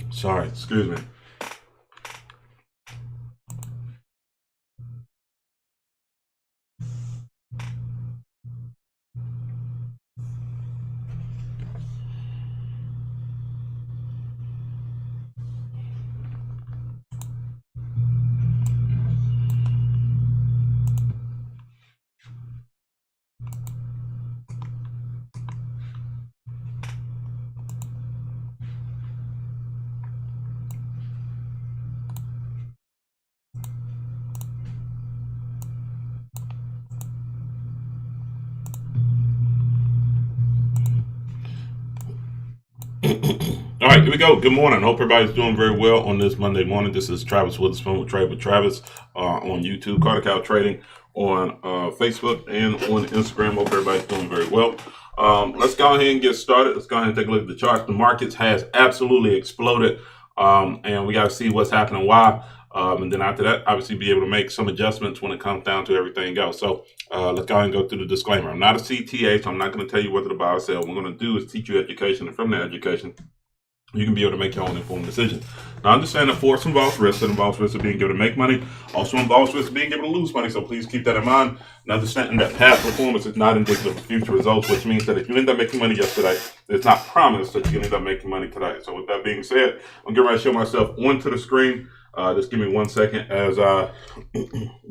Sorry, excuse me. All right, here we go. Good morning. Hope everybody's doing very well on this Monday morning. This is Travis Witherspoon with Trade with Travis on YouTube, Carter Cow Trading on Facebook and on Instagram. Hope everybody's doing very well. Let's go ahead and get started. Let's go ahead and take a look at the charts. The markets has absolutely exploded, and we got to see what's happening, why. And then after that, obviously be able to make some adjustments when it comes down to everything else. So let's go ahead and go through the disclaimer. I'm not a CTA, so I'm not going to tell you whether to buy or sell. What we're going to do is teach you education, and from that education, you can be able to make your own informed decision. Now, understand that Forex involves risk. It involves risk of being able to make money. Also involves risk of being able to lose money. So please keep that in mind. And understanding that past performance is not indicative of future results, which means that if you end up making money yesterday, it's not promised that you can end up making money today. So with that being said, I'm getting ready to show myself onto the screen. Just give me 1 second as I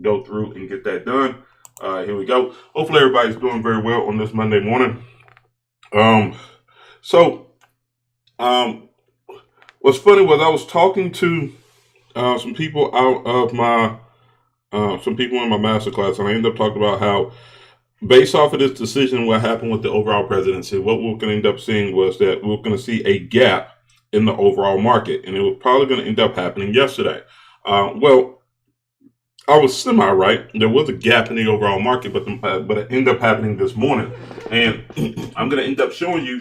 go through and get that done. Here we go. Hopefully everybody's doing very well on this Monday morning. What's funny was I was talking to some people out of my some people in my master class, and I ended up talking about how, based off of this decision, what happened with the overall presidency, what we're going to end up seeing was that we're going to see a gap in the overall market, and it was probably going to end up happening yesterday. Well, I was semi-right. There was a gap in the overall market, but it ended up happening this morning, and I'm going to end up showing you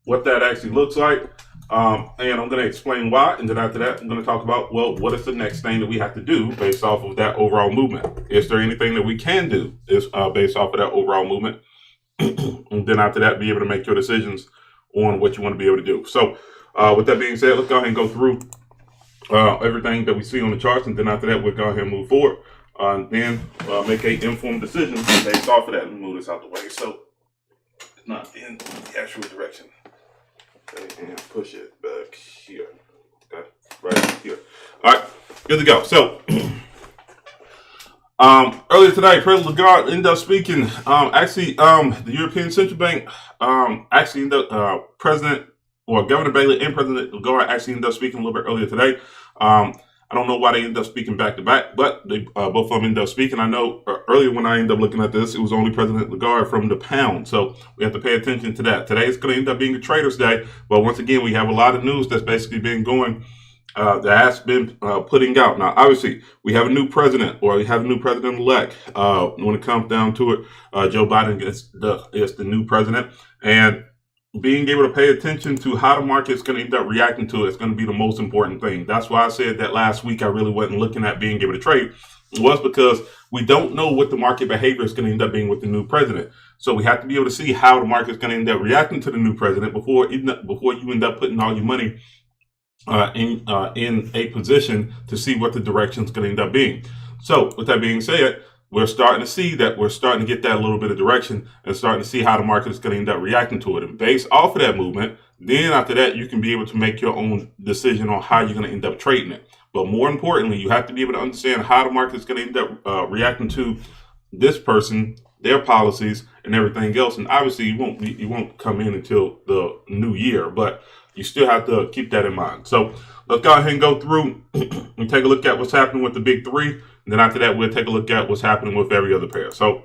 what that actually looks like. And I'm going to explain why, and then after that, I'm going to talk about, well, what is the next thing that we have to do based off of that overall movement? Is there anything that we can do based off of that overall movement? And then after that, be able to make your decisions on what you want to be able to do. So with that being said, let's go ahead and go through everything that we see on the charts, and then after that, we'll go ahead and move forward and then make an informed decision based off of that. And move this out the way so it's not in the actual direction. Okay, and push it back here. Okay, right here. All right, good to go. So, earlier today, President Lagarde ended up speaking. The European Central Bank actually ended up, Governor Bailey and President Lagarde actually ended up speaking a little bit earlier today. I don't know why they ended up speaking back to back, but they both of them ended up speaking. I know earlier when I ended up looking at this, it was only President Lagarde from the pound. So we have to pay attention to that. Today is going to end up being a trader's day. But once again, we have a lot of news that's basically been going, that has been putting out. Now, obviously, we have a new president, or we have a new president-elect. When it comes down to it, Joe Biden is the new president. And being able to pay attention to how the market's going to end up reacting to it is going to be the most important thing. That's why I said that last week I really wasn't looking at being able to trade, was because we don't know what the market behavior is going to end up being with the new president. So we have to be able to see how the market's going to end up reacting to the new president before you end up putting all your money in a position to see what the direction is going to end up being. So with that being said, we're starting to see that we're starting to get that little bit of direction and starting to see how the market is going to end up reacting to it. And based off of that movement, then after that, you can be able to make your own decision on how you're going to end up trading it. But more importantly, you have to be able to understand how the market is going to end up reacting to this person, their policies, and everything else. And obviously, you won't come in until the new year, but you still have to keep that in mind. So let's go ahead and go through and take a look at what's happening with the big three. And then after that, we'll take a look at what's happening with every other pair. So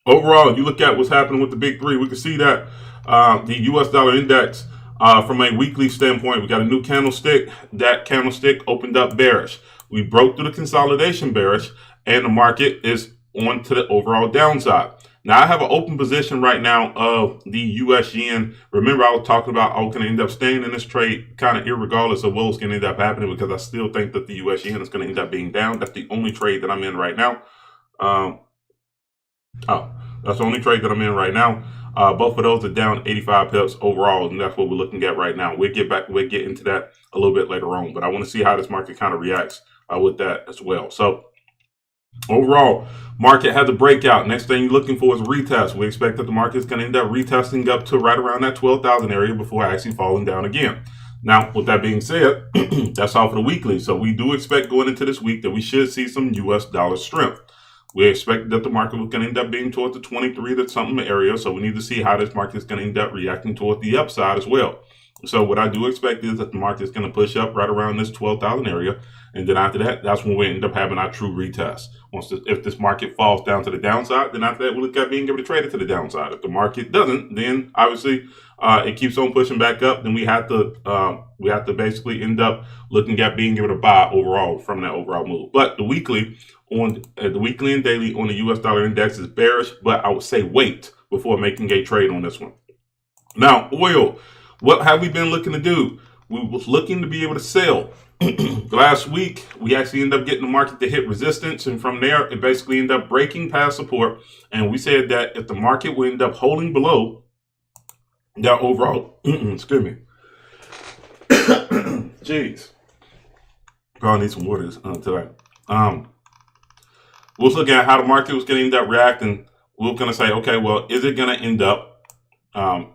overall, you look at what's happening with the big three, we can see that the U.S. dollar index, from a weekly standpoint, we got a new candlestick. That candlestick opened up bearish. We broke through the consolidation bearish, and the market is on to the overall downside. Now, I have an open position right now of the U.S. yen. Remember, I was talking about I was going to end up staying in this trade kind of irregardless of what's going to end up happening, because I still think that the U.S. yen is going to end up being down. That's the only trade that I'm in right now. That's the only trade that I'm in right now. Both of those are down 85 pips overall, and that's what we're looking at right now. We'll get into that a little bit later on, but I want to see how this market kind of reacts with that as well. So overall, market has a breakout. Next thing you're looking for is a retest. We expect that the market is going to end up retesting up to right around that 12,000 area before actually falling down again. Now, with that being said, that's all for the weekly. So we do expect going into this week that we should see some U.S. dollar strength. We expect that the market was going to end up being towards the 23 to something area. So we need to see how this market is going to end up reacting toward the upside as well. So what I do expect is that the market is going to push up right around this 12,000 area. And then after that, that's when we end up having our true retest. If this market falls down to the downside, then after that, we look at being able to trade it to the downside. If the market doesn't, then obviously it keeps on pushing back up. Then we have to basically end up looking at being able to buy overall from that overall move. But the weekly and daily on the U.S. dollar index is bearish, but I would say wait before making a trade on this one. Now, oil. What have we been looking to do? We was looking to be able to sell. Last week, we actually ended up getting the market to hit resistance, and from there, it basically ended up breaking past support. And we said that if the market would end up holding below that overall, excuse me, jeez, probably need some water today. We'll look at how the market was going to end up reacting. We're going to say, okay, well, is it going to end up?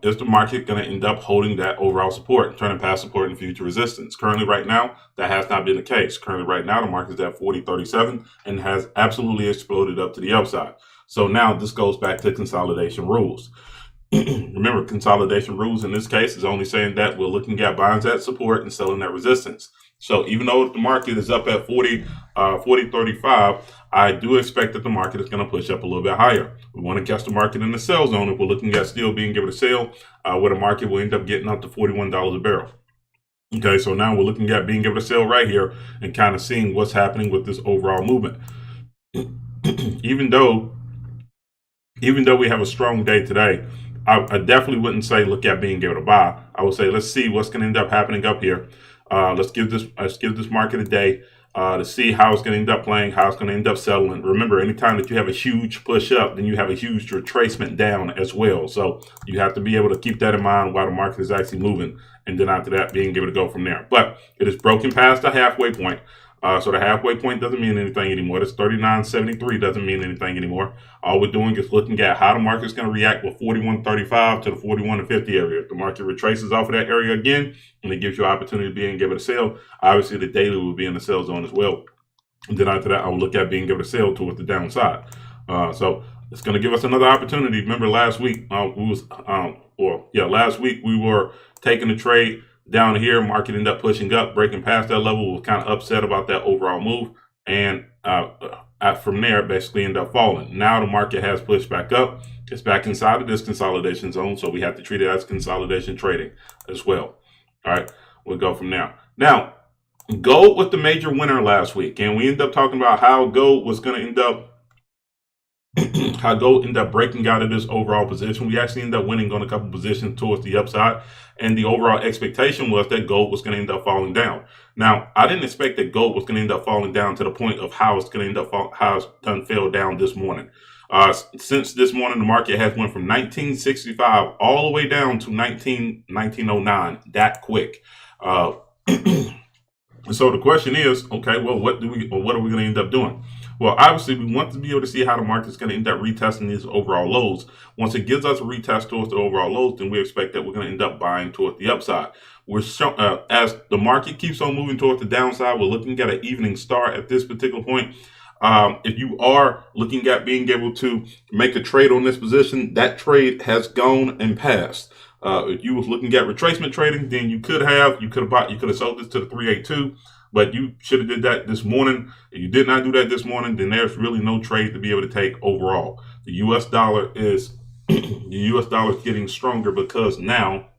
Is the market going to end up holding that overall support, turning past support and future resistance? Currently, right now, that has not been the case. Currently, right now, the market is at 40.37 and has absolutely exploded up to the upside. So now this goes back to consolidation rules. Remember, consolidation rules in this case is only saying that we're looking at buying that support and selling that resistance. So even though the market is up at 40.35, I do expect that the market is going to push up a little bit higher. We want to catch the market in the sell zone if we're looking at still being able to sell, where the market will end up getting up to $41 a barrel. Okay, so now we're looking at being able to sell right here and kind of seeing what's happening with this overall movement. Even though we have a strong day today, I definitely wouldn't say look at being able to buy. I would say let's see what's going to end up happening up here. Let's give this market a day to see how it's going to end up playing, how it's going to end up settling. Remember, anytime that you have a huge push up, then you have a huge retracement down as well. So you have to be able to keep that in mind while the market is actually moving, and then after that, being able to go from there. But it is broken past the halfway point. So the halfway point doesn't mean anything anymore. This 39.73 doesn't mean anything anymore. All we're doing is looking at how the market's going to react with 41.35 to the 41.50 area. If the market retraces off of that area again, and it gives you an opportunity to being able to sell, obviously the daily will be in the sell zone as well. And then after that, I will look at being able to sell towards the downside. So it's going to give us another opportunity. Remember last week, last week we were taking a trade down here. Market ended up pushing up, breaking past that level. We were kind of upset about that overall move, and from there basically ended up falling. Now the market has pushed back up. It's back inside of this consolidation zone, so we have to treat it as consolidation trading as well. All right, we'll go from there. Now, gold was the major winner last week, and we ended up talking about how gold was going to end up how gold ended up breaking out of this overall position. We actually ended up winning on a couple positions towards the upside, and the overall expectation was that gold was going to end up falling down. Now, I didn't expect that gold was going to end up falling down to the point of how it's going to end up how it's done fell down this morning. Since this morning, the market has went from 1965 all the way down to 1909 that quick. So the question is, okay, well, what are we going to end up doing? Well, obviously, we want to be able to see how the market's going to end up retesting these overall lows. Once it gives us a retest towards the overall lows, then we expect that we're going to end up buying towards the upside. As the market keeps on moving towards the downside, we're looking at an evening star at this particular point. If you are looking at being able to make a trade on this position, that trade has gone and passed. If you was looking at retracement trading, then you could have sold this to the 382, but you should have did that this morning. If you did not do that this morning, then there's really no trade to be able to take overall. The U.S. dollar is getting stronger because now,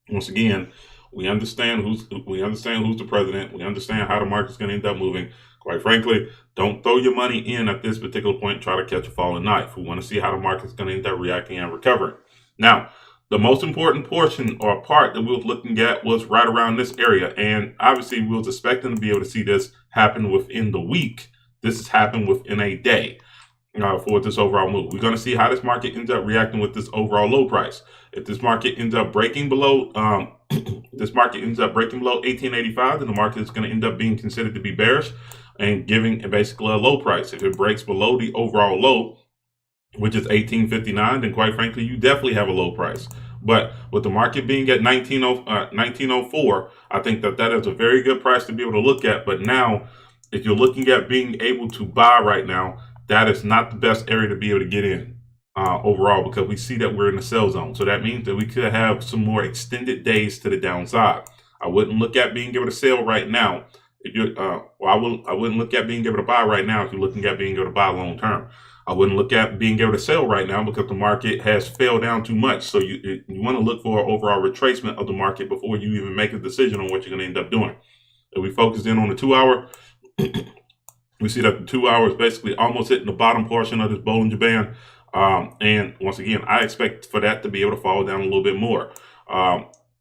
once again, we understand who's the president. We understand how the market's going to end up moving. Quite frankly, don't throw your money in at this particular point. Try to catch a falling knife. We want to see how the market's going to end up reacting and recovering. Now, the most important portion or part that we were looking at was right around this area. And obviously, we was expecting to be able to see this happen within the week. This has happened within a day. for this overall move. We're going to see how this market ends up reacting with this overall low price. If this market ends up breaking below, this market ends up breaking below 1885, then the market is going to end up being considered to be bearish and giving basically a low price. If it breaks below the overall low, which is 1859, then quite frankly, you definitely have a low price. But with the market being at 1904, I think that is a very good price to be able to look at. But now, if you're looking at being able to buy right now, that is not the best area to be able to get in overall, because we see that we're in the sell zone. So that means that we could have some more extended days to the downside. I wouldn't look at being able to sell right now. If you're, I wouldn't look at being able to buy right now if you're looking at being able to buy long term. I wouldn't look at being able to sell right now because the market has fell down too much. So you want to look for an overall retracement of the market before you even make a decision on what you're going to end up doing. If we focus in on the 2 hour, we see that the 2 hour is basically almost hitting the bottom portion of this Bollinger Band. And once again, I expect for that to be able to fall down a little bit more.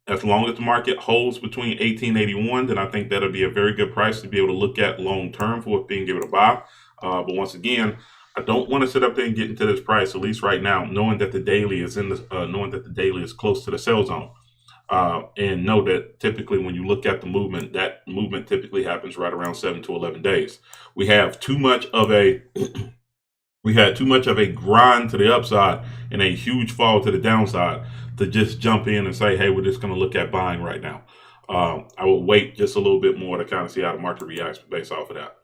As long as the market holds between 1881, then I think that'll be a very good price to be able to look at long term for being able to buy. But once again, I don't want to sit up there and get into this price, at least right now, knowing that the daily is knowing that the daily is close to the sell zone. And know that typically when you look at the movement, that movement typically happens right around 7 to 11 days. We have too much of a grind to the upside and a huge fall to the downside to just jump in and say, hey, we're just going to look at buying right now. I will wait just a little bit more to kind of see how the market reacts based off of that.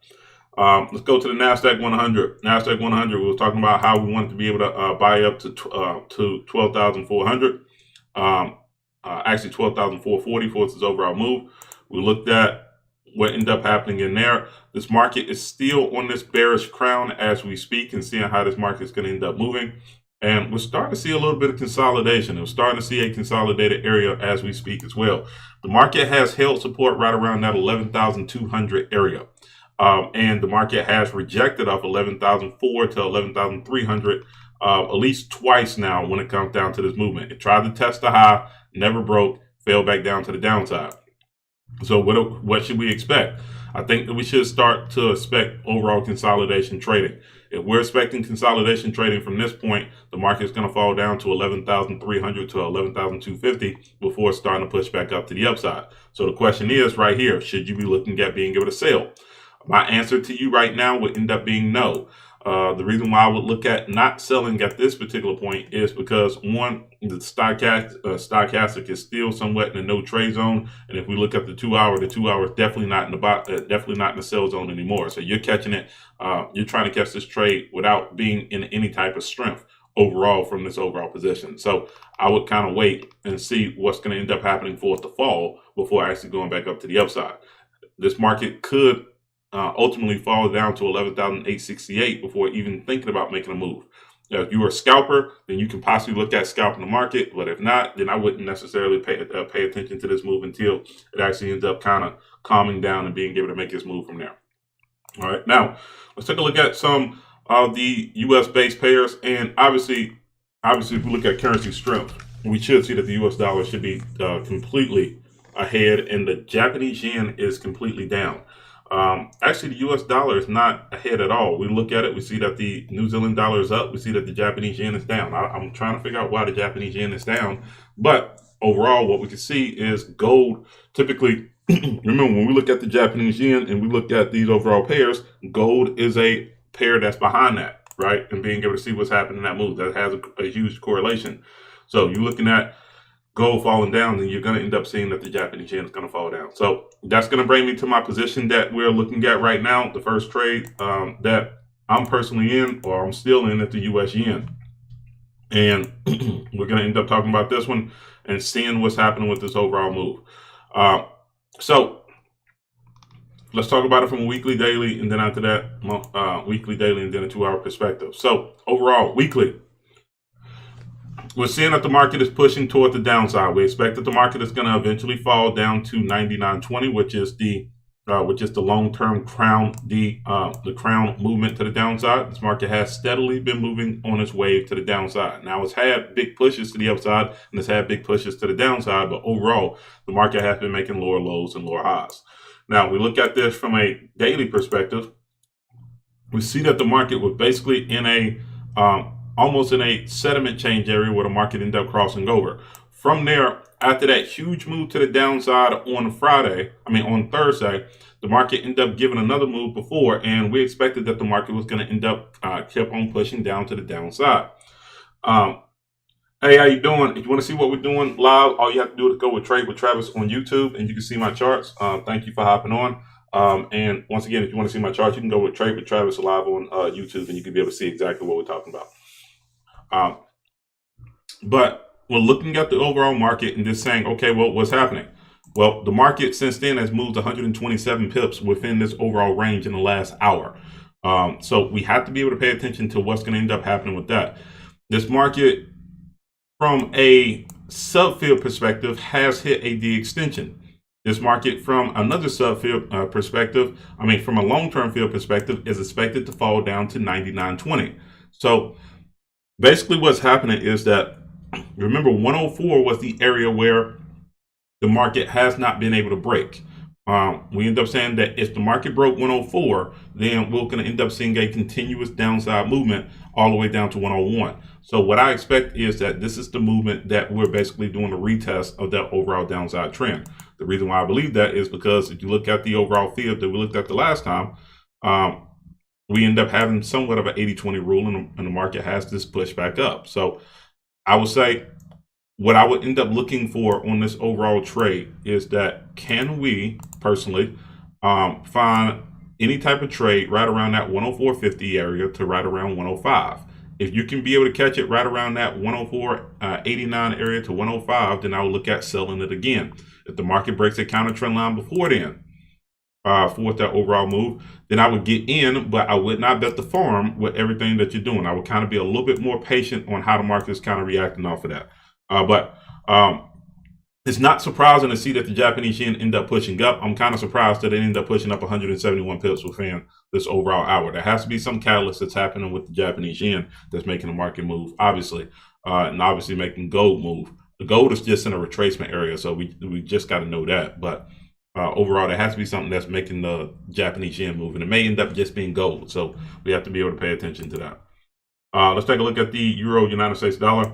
Let's go to the NASDAQ 100. NASDAQ 100, we were talking about how we wanted to be able to buy up to 12,400. Actually 12,440 for its overall move. We looked at what ended up happening in there. This market is still on this bearish crown as we speak and seeing how this market is going to end up moving. And we're starting to see a little bit of consolidation. We're starting to see a consolidated area as we speak as well. The market has held support right around that 11,200 area. And the market has rejected off 11,004 to 11,300 at least twice now when it comes down to this movement. It tried to test the high, never broke, fell back down to the downside. So what should we expect? I think that we should start to expect overall consolidation trading. If we're expecting consolidation trading from this point, the market is going to fall down to 11,300 to 11,250 before starting to push back up to the upside. So the question is right here, should you be looking at being able to sell? My answer to you right now would end up being no. The reason why I would look at not selling at this particular point is because, one, the stochastic is still somewhat in the no trade zone, and if we look at the 2 hour is definitely not in the sell zone anymore. So you're catching it. You're trying to catch this trade without being in any type of strength overall from this overall position. So I would kind of wait and see what's going to end up happening for it to fall before actually going back up to the upside. This market could ultimately fall down to 11,868 before even thinking about making a move. Now, if you're a scalper, then you can possibly look at scalping the market. But if not, then I wouldn't necessarily pay attention to this move until it actually ends up kind of calming down and being able to make this move from there. All right, now let's take a look at some of the U.S.-based pairs. And obviously, if we look at currency strength, we should see that the U.S. dollar should be completely ahead, and the Japanese yen is completely down. Actually, the U.S. dollar is not ahead at all. We look at it, we see that the New Zealand dollar is up. We see that the Japanese yen is down. I'm trying to figure out why the Japanese yen is down. But overall, what we can see is gold typically, remember, when we look at the Japanese yen and we look at these overall pairs, gold is a pair that's behind that, right? And being able to see what's happening in that move, that has a huge correlation. So you're looking at gold falling down, then you're going to end up seeing that the Japanese yen is going to fall down. So that's going to bring me to my position that we're looking at right now, the first trade that I'm personally in, or I'm still in, at the US yen. And we're going to end up talking about this one and seeing what's happening with this overall move. So let's talk about it from a weekly, daily, and then after that, weekly, daily, and then a 2 hour perspective. So overall, weekly, we're seeing that the market is pushing toward the downside. We expect that the market is going to eventually fall down to 99.20, which is the long-term crown, the crown movement to the downside. This market has steadily been moving on its way to the downside. Now, it's had big pushes to the upside and it's had big pushes to the downside, but overall, the market has been making lower lows and lower highs. Now, we look at this from a daily perspective. we see that the market was basically in a almost in a sediment change area where the market ended up crossing over. From there, after that huge move to the downside on Thursday, the market ended up giving another move before, and we expected that the market was going to end up kept on pushing down to the downside. Hey, how you doing? If you want to see what we're doing live, all you have to do is go with Trade with Travis on YouTube, and you can see my charts. Thank you for hopping on. And once again, if you want to see my charts, you can go with Trade with Travis live on YouTube, and you can be able to see exactly what we're talking about. But we're looking at the overall market and just saying, okay, well, what's happening? Well, the market since then has moved 127 pips within this overall range in the last hour. So we have to be able to pay attention to what's going to end up happening with that. This market, from a subfield perspective, has hit a D extension. This market, from another subfield perspective, from a long-term field perspective, is expected to fall down to 99.20. So basically what's happening is that, remember, 104 was the area where the market has not been able to break. We end up saying that if the market broke 104, then we're going to end up seeing a continuous downside movement all the way down to 101. So what I expect is that this is the movement that we're basically doing a retest of that overall downside trend. The reason why I believe that is because if you look at the overall field that we looked at the last time, we end up having somewhat of an 80-20 rule, and the market has this push back up. So I would say what I would end up looking for on this overall trade is that, can we personally find any type of trade right around that 104.50 area to right around 105. If you can be able to catch it right around that 104.89 area to 105, then I will look at selling it again. If the market breaks a counter trend line before then, for that overall move, then I would get in, but I would not bet the farm with everything that you're doing. I would kind of be a little bit more patient on how the market is kind of reacting off of that. But it's not surprising to see that the Japanese yen end up pushing up. I'm kind of surprised that it ended up pushing up 171 pips within this overall hour. There has to be some catalyst that's happening with the Japanese yen that's making the market move, obviously, and obviously making gold move. The gold is just in a retracement area, so we just got to know that. But overall, there has to be something that's making the Japanese yen move, and it may end up just being gold. So we have to be able to pay attention to that. Let's take a look at the Euro United States dollar.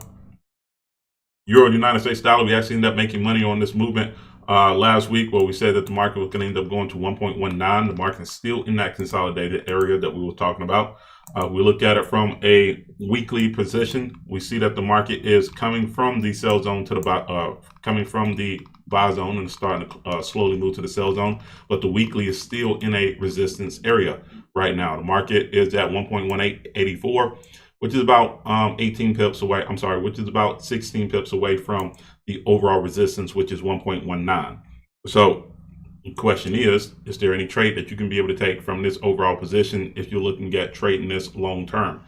Euro United States dollar, we actually ended up making money on this movement last week, where we said that the market was going to end up going to 1.19. The market is still in that consolidated area that we were talking about. We look at it from a weekly position. We see that the market is coming from the sell zone to the coming from the buy zone and starting to slowly move to the sell zone. But the weekly is still in a resistance area right now. The market is at 1.1884. which is about 18 pips away. I'm sorry, which is about 16 pips away from the overall resistance, which is 1.19. So the question is there any trade that you can be able to take from this overall position if you're looking at trading this long term?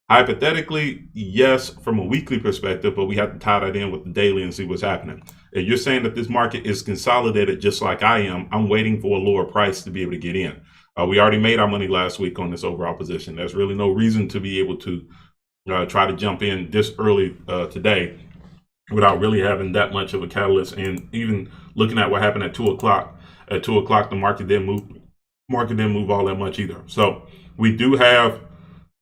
Hypothetically, yes, from a weekly perspective, but we have to tie that in with the daily and see what's happening. If you're saying that this market is consolidated just like I am, I'm waiting for a lower price to be able to get in. We already made our money last week on this overall position. There's really no reason to be able to try to jump in this early today without really having that much of a catalyst. And even looking at what happened at 2 o'clock, the market didn't move all that much either. So we do have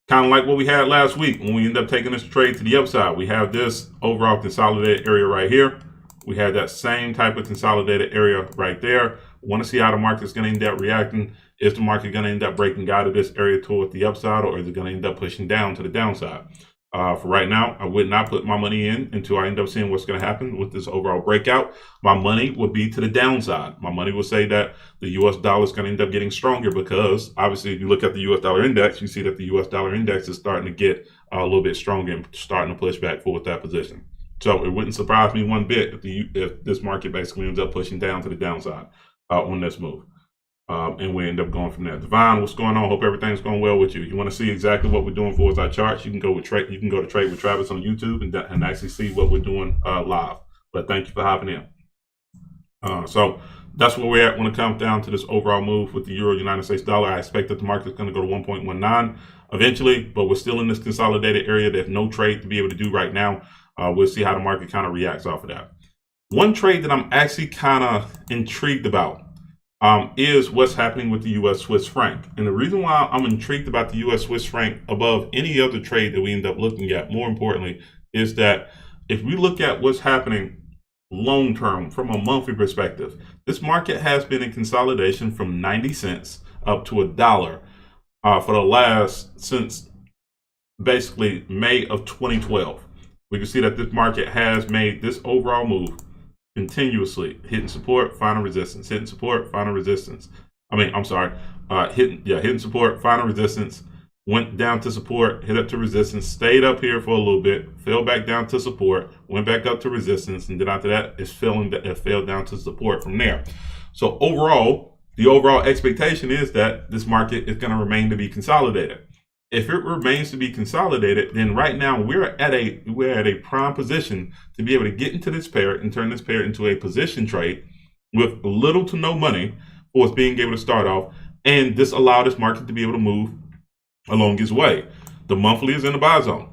kind of like what we had last week when we end up taking this trade to the upside. We have this overall consolidated area right here. We had that same type of consolidated area right there. Want to see how the market is going to end up reacting. Is the market going to end up breaking out of this area toward the upside, or is it going to end up pushing down to the downside? For right now, I would not put my money in until I end up seeing what's going to happen with this overall breakout. My money would be to the downside. My money will say that the U.S. dollar is going to end up getting stronger, because obviously if you look at the U.S. dollar index, you see that the U.S. dollar index is starting to get a little bit stronger and starting to push back forward that position. So it wouldn't surprise me one bit if this market basically ends up pushing down to the downside on this move. And we end up going from there. Divine, what's going on? Hope everything's going well with you. You want to see exactly what we're doing for our charts? You can go to Trade with Travis on YouTube and actually see what we're doing live. But thank you for hopping in. So that's where we're at when it comes down to this overall move with the Euro United States dollar. I expect that the market is going to go to 1.19 eventually, but we're still in this consolidated area. There's no trade to be able to do right now. We'll see how the market kind of reacts off of that. One trade that I'm actually kind of intrigued about. is what's happening with the U.S. Swiss franc. And the reason why I'm intrigued about the U.S. Swiss franc above any other trade that we end up looking at, more importantly, is that if we look at what's happening long term from a monthly perspective, this market has been in consolidation from 90 cents up to $1 for the last, since basically May of 2012. We can see that this market has made this overall move continuously, hitting support, final resistance, hitting support, final resistance. Hitting support, final resistance, went down to support, hit up to resistance, stayed up here for a little bit, fell back down to support, went back up to resistance, and then after that, it fell down to support from there. So overall, the overall expectation is that this market is going to remain to be consolidated. If it remains to be consolidated, then right now we're at a prime position to be able to get into this pair and turn this pair into a position trade with little to no money for us being able to start off, and this allow this market to be able to move along its way. The monthly is in the buy zone.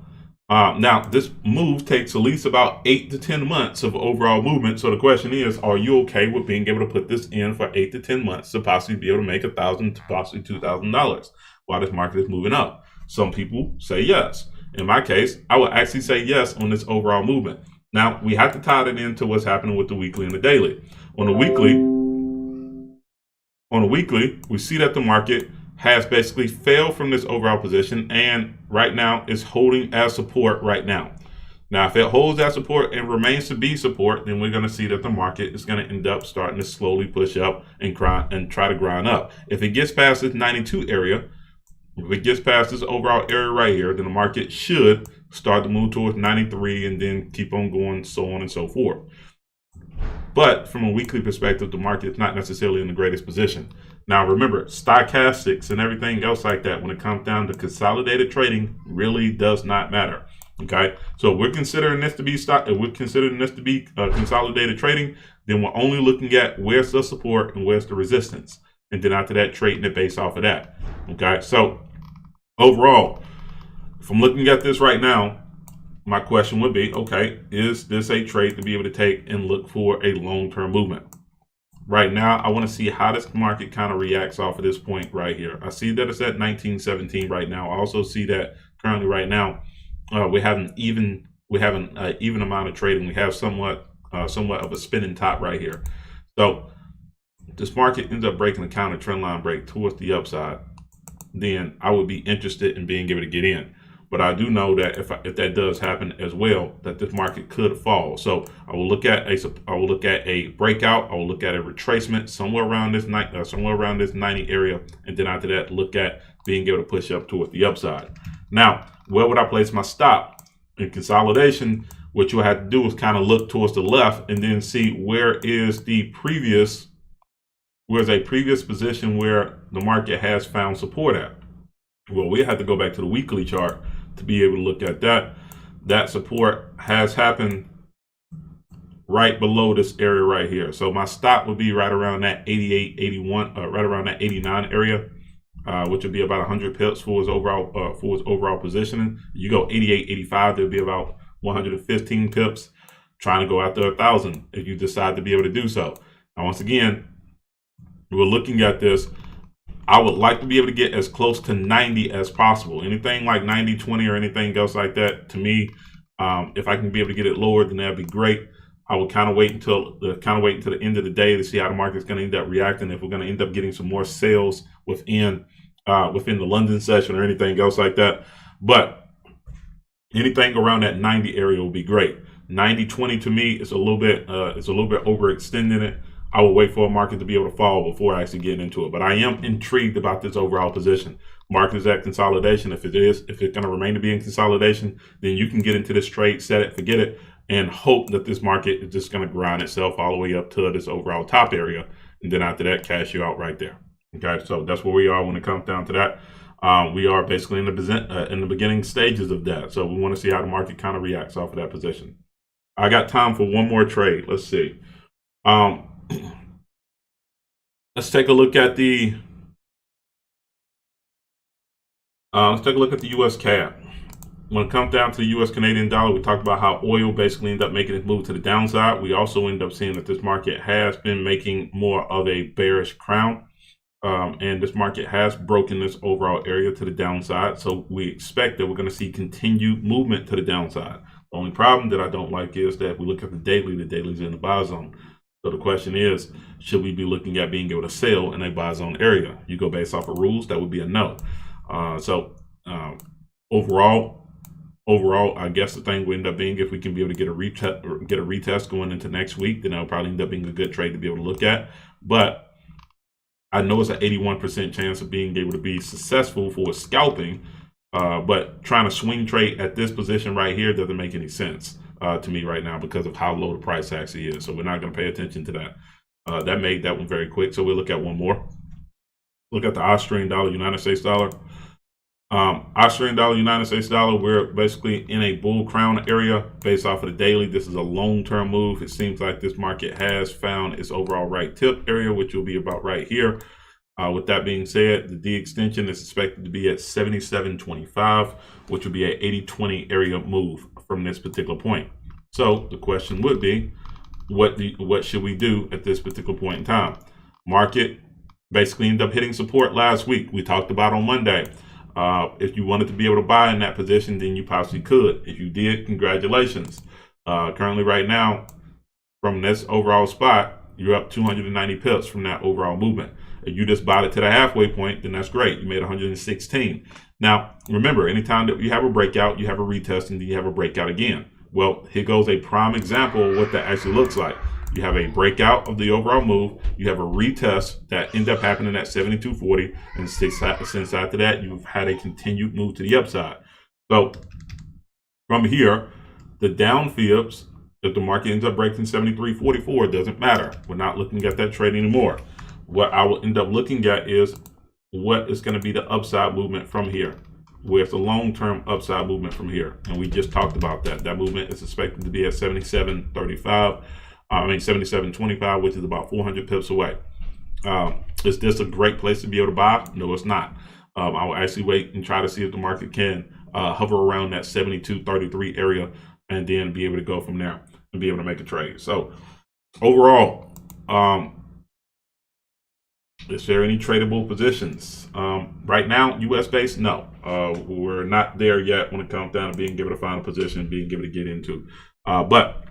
Now, this move takes at least about 8 to 10 months of overall movement. So the question is, are you okay with being able to put this in for 8 to 10 months to possibly be able to make $1,000 to possibly $2,000 while this market is moving up? Some people say yes. In my case, I would actually say yes on this overall movement. Now, we have to tie it into what's happening with the weekly and the daily. On the weekly, we see that the market has basically failed from this overall position and right now is holding as support right now. Now, if it holds as support and remains to be support, then we're going to see that the market is going to end up starting to slowly push up and try to grind up. If it gets past this 92 area, if it gets past this overall area right here, then the market should start to move towards 93 and then keep on going, so on and so forth. But from a weekly perspective, the market is not necessarily in the greatest position. Now, remember, stochastics and everything else like that, when it comes down to consolidated trading, really does not matter. Okay, so we're considering this to be consolidated trading. Then we're only looking at where's the support and where's the resistance, and then after that, trading it based off of that. Okay, so overall, if I'm looking at this right now, my question would be, okay, is this a trade to be able to take and look for a long-term movement? Right now, I want to see how this market kind of reacts off of this point right here. I see that it's at 1917 right now. I also see that currently right now, we have an even amount of trading. We have somewhat of a spinning top right here. So this market ends up breaking the counter trend line break towards the upside, then I would be interested in being able to get in. But I do know that if that does happen as well, that this market could fall. So I will look at a breakout. I will look at a retracement somewhere around this 90 area, and then after that, look at being able to push up towards the upside. Now, where would I place my stop in consolidation? What you'll have to do is kind of look towards the left and then see where's a previous position where the market has found support at. Well, we have to go back to the weekly chart to be able to look at that. That support has happened right below this area right here. So my stop would be right around that 88, 81, right around that 89 area, which would be about 100 pips for his overall positioning. You go 88, 85, there'll be about 115 pips, trying to go after 1,000 if you decide to be able to do so. Now, once again, we're looking at this. I would like to be able to get as close to 90 as possible. Anything like 90, 20 or anything else like that, to me, if I can be able to get it lower, then that'd be great. I would kind of wait until the end of the day to see how the market's going to end up reacting. If we're going to end up getting some more sales within the London session or anything else like that. But anything around that 90 area will be great. 90-20 to me is a little bit overextending it. I will wait for a market to be able to fall before actually getting into it. But I am intrigued about this overall position. Market is at consolidation. If it's going to remain to be in consolidation, then you can get into this trade, set it, forget it, and hope that this market is just going to grind itself all the way up to this overall top area. And then after that, cash you out right there. Okay, so that's where we are when it comes down to that. We are basically in the beginning stages of that. So we want to see how the market kind of reacts off of that position. I got time for one more trade. Let's see. Let's take a look at the U.S. CAD. when it comes down to the U.S. Canadian dollar, we talked about how oil basically ended up making its move to the downside. We also end up seeing that this market has been making more of a bearish crown. And this market has broken this overall area to the downside. So we expect that we're going to see continued movement to the downside. The only problem that I don't like is that if we look at the daily's in the buy zone. So the question is, should we be looking at being able to sell in a buy zone area? You go based off of rules, that would be a no. Overall, I guess the thing will end up being, if we can be able to get a retest going into next week, then that'll probably end up being a good trade to be able to look at. But I know it's an 81% chance of being able to be successful for scalping, but trying to swing trade at this position right here doesn't make any sense to me right now because of how low the price actually is. So we're not going to pay attention to that. That made that one very quick. So we'll look at one more. Look at the Australian dollar, United States dollar. Australian dollar, United States dollar, we're basically in a bull crown area based off of the daily. This is a long-term move. It seems like this market has found its overall right tip area, which will be about right here. With that being said, the D extension is expected to be at 77.25, which will be an 80-20 area move from this particular point. So the question would be, what should we do at this particular point in time? Market basically ended up hitting support last week. We talked about on Monday. If you wanted to be able to buy in that position, then you possibly could. If you did, congratulations. Currently right now, from this overall spot, you're up 290 pips from that overall movement. If you just bought it to the halfway point, then that's great. You made 116. Now, remember, anytime that you have a breakout, you have a retest, and then you have a breakout again. Well, here goes a prime example of what that actually looks like. You have a breakout of the overall move. You have a retest that ended up happening at 72.40. And since after that, you've had a continued move to the upside. So from here, the down fibs, if the market ends up breaking 73.44, it doesn't matter. We're not looking at that trade anymore. What I will end up looking at is what is going to be the upside movement from here. Where's the long-term upside movement from here? And we just talked about that. That movement is expected to be at 77.25, which is about 400 pips away. Is this a great place to be able to buy? No, it's not. I will actually wait and try to see if the market can hover around that 72.33 area and then be able to go from there and be able to make a trade. So overall, is there any tradable positions? Right now, US based, no. We're not there yet when it comes down to being able to find a position, being able to get into. But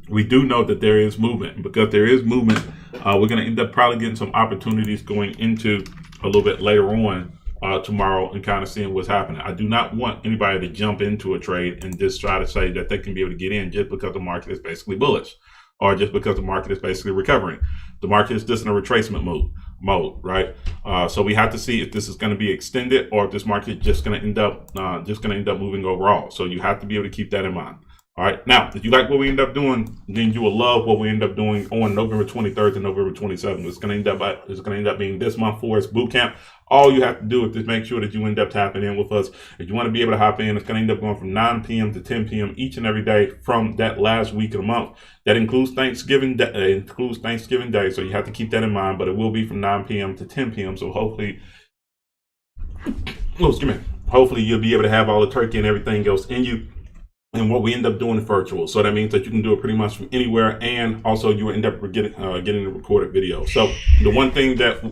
we do know that there is movement. Because there is movement, we're going to end up probably getting some opportunities going into a little bit later on tomorrow and kind of seeing what's happening. I do not want anybody to jump into a trade and just try to say that they can be able to get in just because the market is basically bullish or just because the market is basically recovering. The market is just in a retracement mode, right? So we have to see if this is going to be extended or if this market just going to end up moving overall. So you have to be able to keep that in mind. All right. Now, if you like what we end up doing, then you will love what we end up doing on November 23rd to November 27th. It's going to end up being this month Forex Bootcamp. All you have to do is just make sure that you end up tapping in with us. If you want to be able to hop in, it's going to end up going from 9 p.m. to 10 p.m. each and every day from that last week of the month. That includes Thanksgiving Day. So you have to keep that in mind. But it will be from 9 p.m. to 10 p.m. So hopefully you'll be able to have all the turkey and everything else in you. And what we end up doing is virtual. So that means that you can do it pretty much from anywhere. And also you end up getting a recorded video. So the one thing that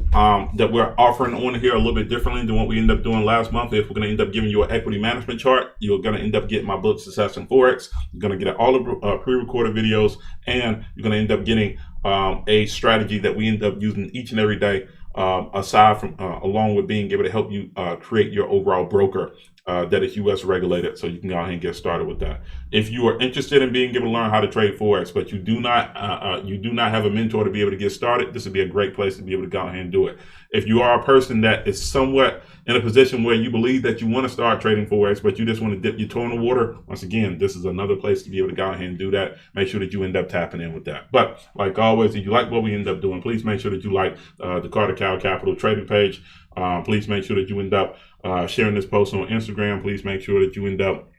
we're offering on here a little bit differently than what we ended up doing last month, if we're going to end up giving you an equity management chart, you're going to end up getting my book, Success in Forex. You're going to get all the pre-recorded videos, and you're going to end up getting a strategy that we end up using each and every day, aside from along with being able to help you create your overall broker that is US regulated, so you can go ahead and get started with that. If you are interested in being able to learn how to trade Forex, but you do not have a mentor to be able to get started, this would be a great place to be able to go ahead and do it. If you are a person that is somewhat in a position where you believe that you want to start trading Forex, but you just want to dip your toe in the water, once again, this is another place to be able to go ahead and do that. Make sure that you end up tapping in with that. But like always, if you like what we end up doing, please make sure that you like the Carter Cow Capital trading page. Please make sure that you end up sharing this post on Instagram. Please make sure that you end up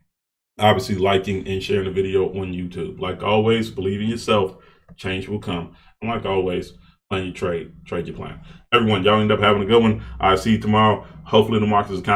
obviously liking and sharing the video on YouTube. Like always, believe in yourself, change will come. And like always, plan your trade your plan. Everyone, y'all end up having a good one. I'll see you tomorrow. Hopefully the market is kind of